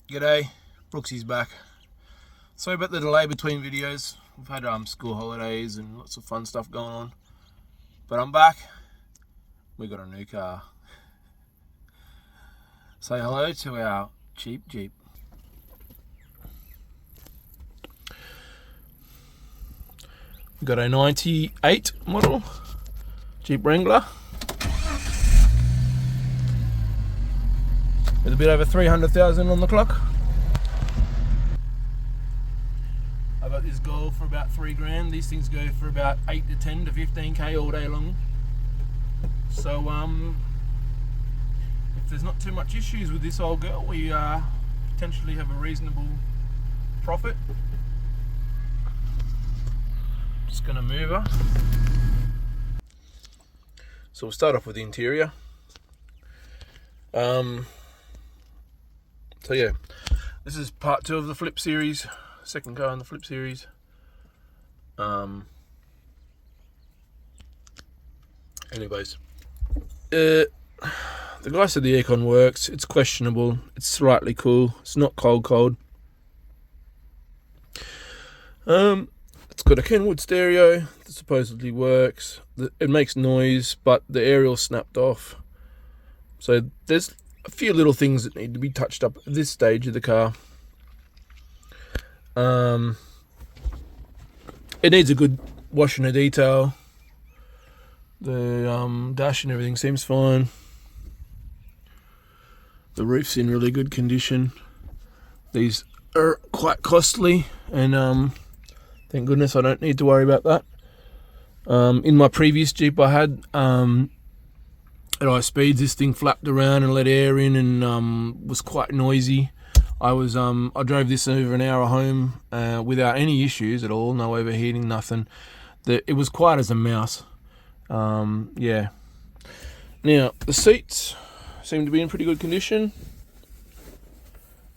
G'day, Brooksys back. Sorry about the delay between videos. We've had school holidays and lots of fun stuff going on. But I'm back. We got a new car. Say hello to our cheap Jeep. We've got a 98 model Jeep Wrangler. With a bit over 300,000 on the clock. I got this Golf for about 3 grand. These things go for about 8 to 10 to 15k all day long. So if there's not too much issues with this old girl, we potentially have a reasonable profit. Just gonna move her. So we'll start off with the interior. So yeah, this is part 2 of the Flip series, second car in the Flip series. Anyways, the guy said the aircon works. It's questionable. It's slightly cool. It's not cold. It's got a Kenwood stereo that supposedly works. It makes noise, but the aerial snapped off. So there's a few little things that need to be touched up at this stage of the car. It needs a good wash and a detail. The dash and everything seems fine. The roof's in really good condition. These are quite costly, and thank goodness I don't need to worry about that. In my previous Jeep I had, at high speeds, this thing flapped around and let air in, and was quite noisy. I drove this over an hour home without any issues at all, no overheating, nothing. It was quiet as a mouse. Yeah. Now the seats seem to be in pretty good condition.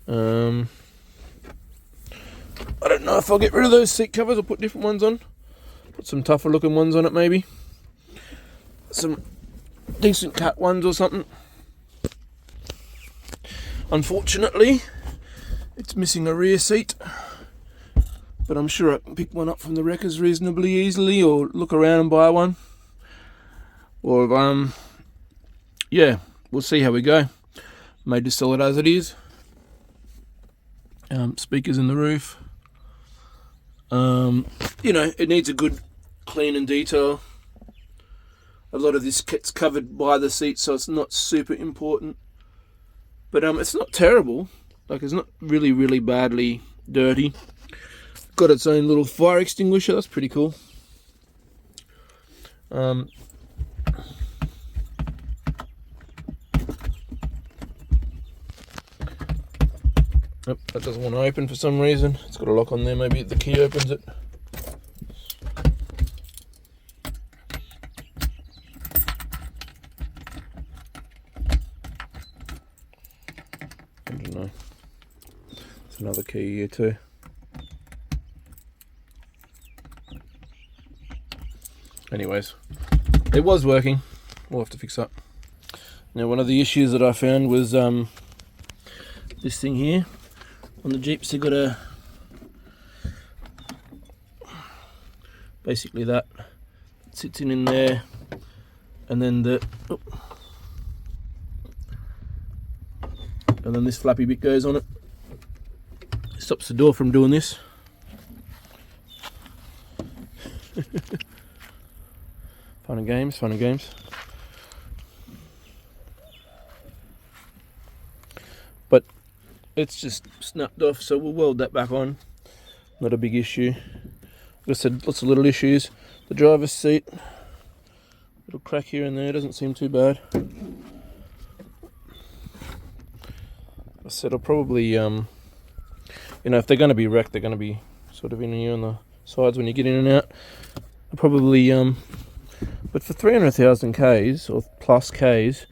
I don't know if I'll get rid of those seat covers or put different ones on. Put some tougher looking ones on it, maybe. Some decent cat ones or something. Unfortunately, it's missing a rear seat, but I'm sure I can pick one up from the wreckers reasonably easily, or look around and buy one. Or yeah, we'll see how we go. May just sell it as it is. Speakers in the roof. You know, it needs a good clean and detail. A lot of this gets covered by the seat, so it's not super important. But it's not terrible. Like, it's not really badly dirty. Got its own little fire extinguisher. That's pretty cool. Oh, that doesn't want to open for some reason. It's got a lock on there. Maybe the key opens it. I don't know. There's another key here too. Anyways, it was working. We'll have to fix that. Now, one of the issues that I found was this thing here. On the Jeeps, they've got a basically that sits in there, and then and then this flappy bit goes on it. Stops the door from doing this. Fun and games. But it's just snapped off, so we'll weld that back on. Not a big issue. Like I said, lots of little issues. The driver's seat, little crack here and there, doesn't seem too bad. I said I'll probably, you know, if they're going to be wrecked, they're going to be sort of in here on the sides when you get in and out. I'll probably, but for 300,000 Ks or plus Ks,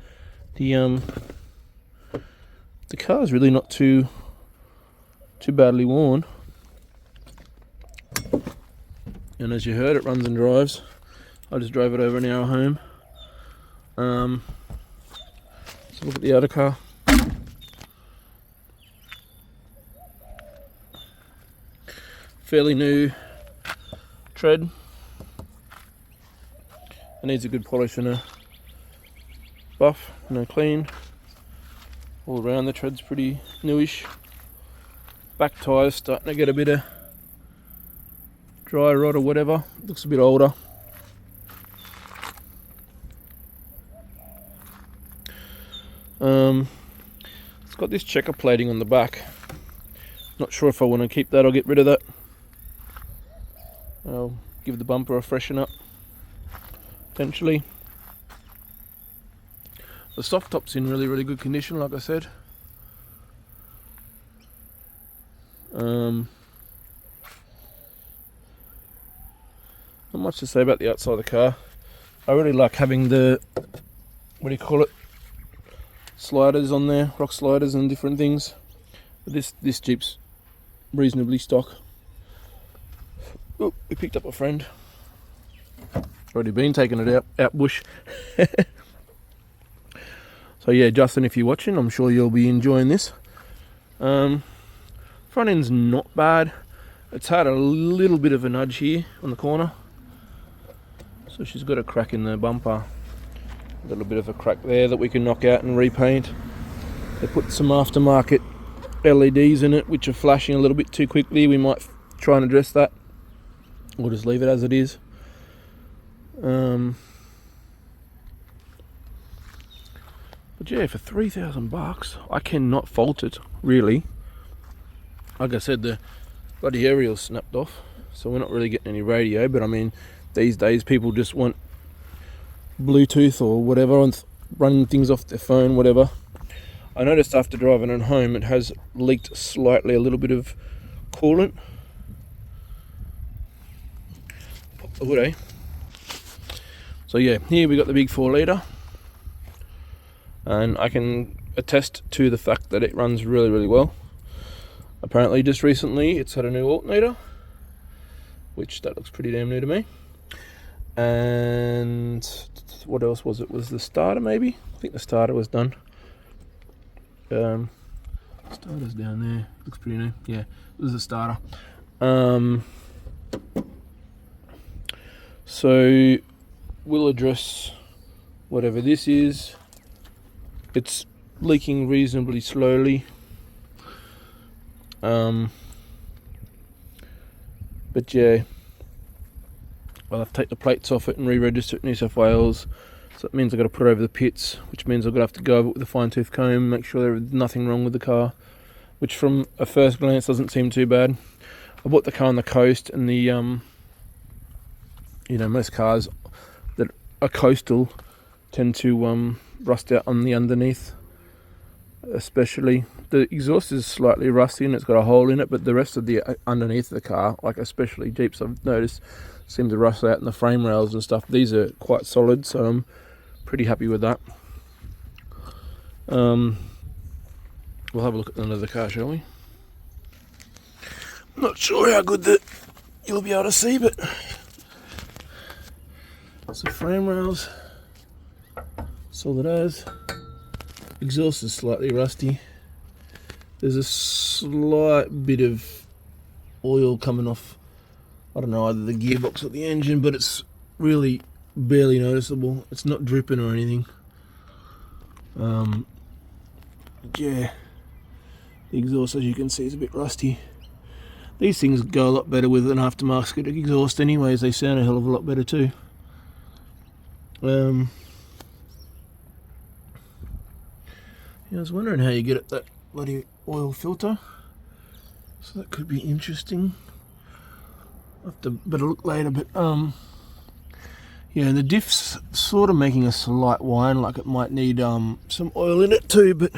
the car's really not too badly worn. And as you heard, it runs and drives. I just drove it over an hour home. So look at the outer car. fairly new tread. It needs a good polish and a buff and a clean. All around the tread's pretty newish. Back tyres starting to get a bit of dry rot or whatever. Looks a bit older. It's got this checker plating on the back. Not sure if I want to keep that or get rid of that. I'll give the bumper a freshen up, potentially. The soft top's in really good condition, like I said. Not much to say about the outside of the car. I really like having the, what do you call it, sliders on there, rock sliders and different things. But this Jeep's reasonably stock. Oh, we picked up a friend. Already been taking it out bush. So yeah, Justin, if you're watching, I'm sure you'll be enjoying this. Front end's not bad. It's had a little bit of a nudge here on the corner. So she's got a crack in the bumper. A little bit of a crack there that we can knock out and repaint. They put some aftermarket LEDs in it, which are flashing a little bit too quickly. We might try and address that. We'll just leave it as it is. But yeah, for $3,000, I cannot fault it, really. Like I said, the bloody aerial snapped off, so we're not really getting any radio. But I mean, these days people just want Bluetooth or whatever and running things off their phone, whatever. I noticed after driving it home, it has leaked slightly a little bit of coolant. Pop the hood, eh? So yeah, here we got the big 4 litre. And I can attest to the fact that it runs really well. Apparently just recently it's had a new alternator, which that looks pretty damn new to me. And what else was it? Was the starter maybe? I think the starter was done. Starter's down there. Looks pretty new. Yeah, this is the starter. So we'll address whatever this is. It's leaking reasonably slowly. But yeah, I'll have to take the plates off it and re-register it in New South Wales. So that means I've got to put it over the pits, which means I'm going to have to go over it with a fine-tooth comb, make sure there's nothing wrong with the car, which from a first glance doesn't seem too bad. I bought the car on the coast, and the you know, most cars that are coastal tend to rust out on the underneath. Especially the exhaust is slightly rusty and it's got a hole in it, but the rest of the underneath of the car, like especially Jeeps, I've noticed, seem to rust out in the frame rails and stuff. These are quite solid, so I'm pretty happy with that. We'll have a look at the under the car, shall we? I'm not sure how good that you'll be able to see, but some frame rails, solid as. Exhaust is slightly rusty. There's a slight bit of oil coming off, I don't know, either the gearbox or the engine, but it's really barely noticeable. It's not dripping or anything. Yeah, the exhaust, as you can see, is a bit rusty. These things go a lot better with an aftermarket exhaust anyways. They sound a hell of a lot better too. Yeah, I was wondering how you get at that bloody oil filter, so that could be interesting. I'll have to better look later, but yeah, the diff's sort of making a slight whine, like it might need some oil in it too, but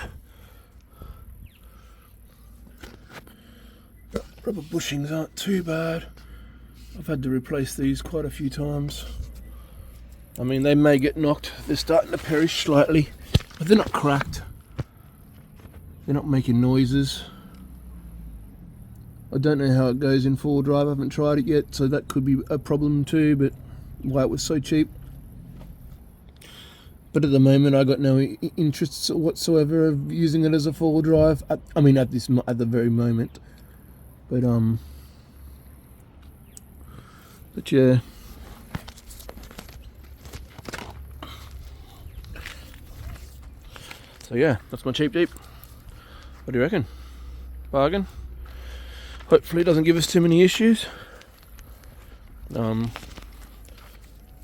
rubber bushings aren't too bad. I've had to replace these quite a few times. I mean, they may get knocked, they're starting to perish slightly, but they're not cracked. They're not making noises. I don't know how it goes in 4-wheel drive. I haven't tried it yet, so that could be a problem too, but why it was so cheap. But at the moment, I got no interest whatsoever of using it as a 4-wheel drive. I mean, at the very moment. But But yeah. So yeah, that's my cheap Jeep. What do you reckon? Bargain? Hopefully it doesn't give us too many issues.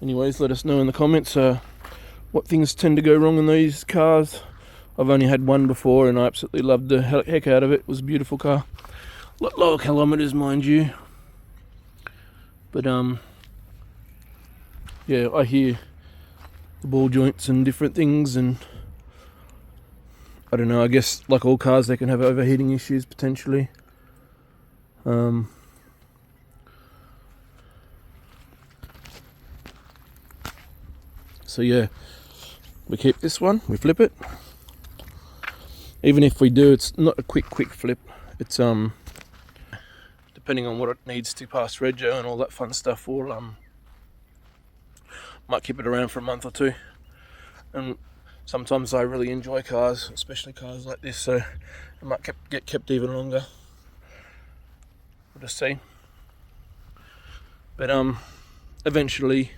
Anyways, let us know in the comments what things tend to go wrong in these cars. I've only had one before and I absolutely loved the heck out of it. It was a beautiful car. A lot lower kilometres, mind you. But yeah, I hear the ball joints and different things, and I don't know, I guess like all cars they can have overheating issues potentially. So yeah, we keep this one, we flip it. Even if we do, it's not a quick flip. It's depending on what it needs to pass rego and all that fun stuff, we'll might keep it around for a month or two. And sometimes I really enjoy cars, especially cars like this, so it might get kept even longer. We'll just see. But eventually,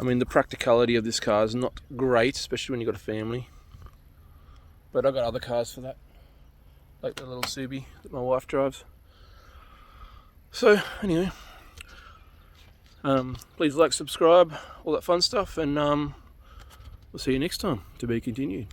I mean, the practicality of this car is not great, especially when you've got a family. But I've got other cars for that, like the little Subi that my wife drives. So anyway, please like, subscribe, all that fun stuff, and we'll see you next time. To be continued.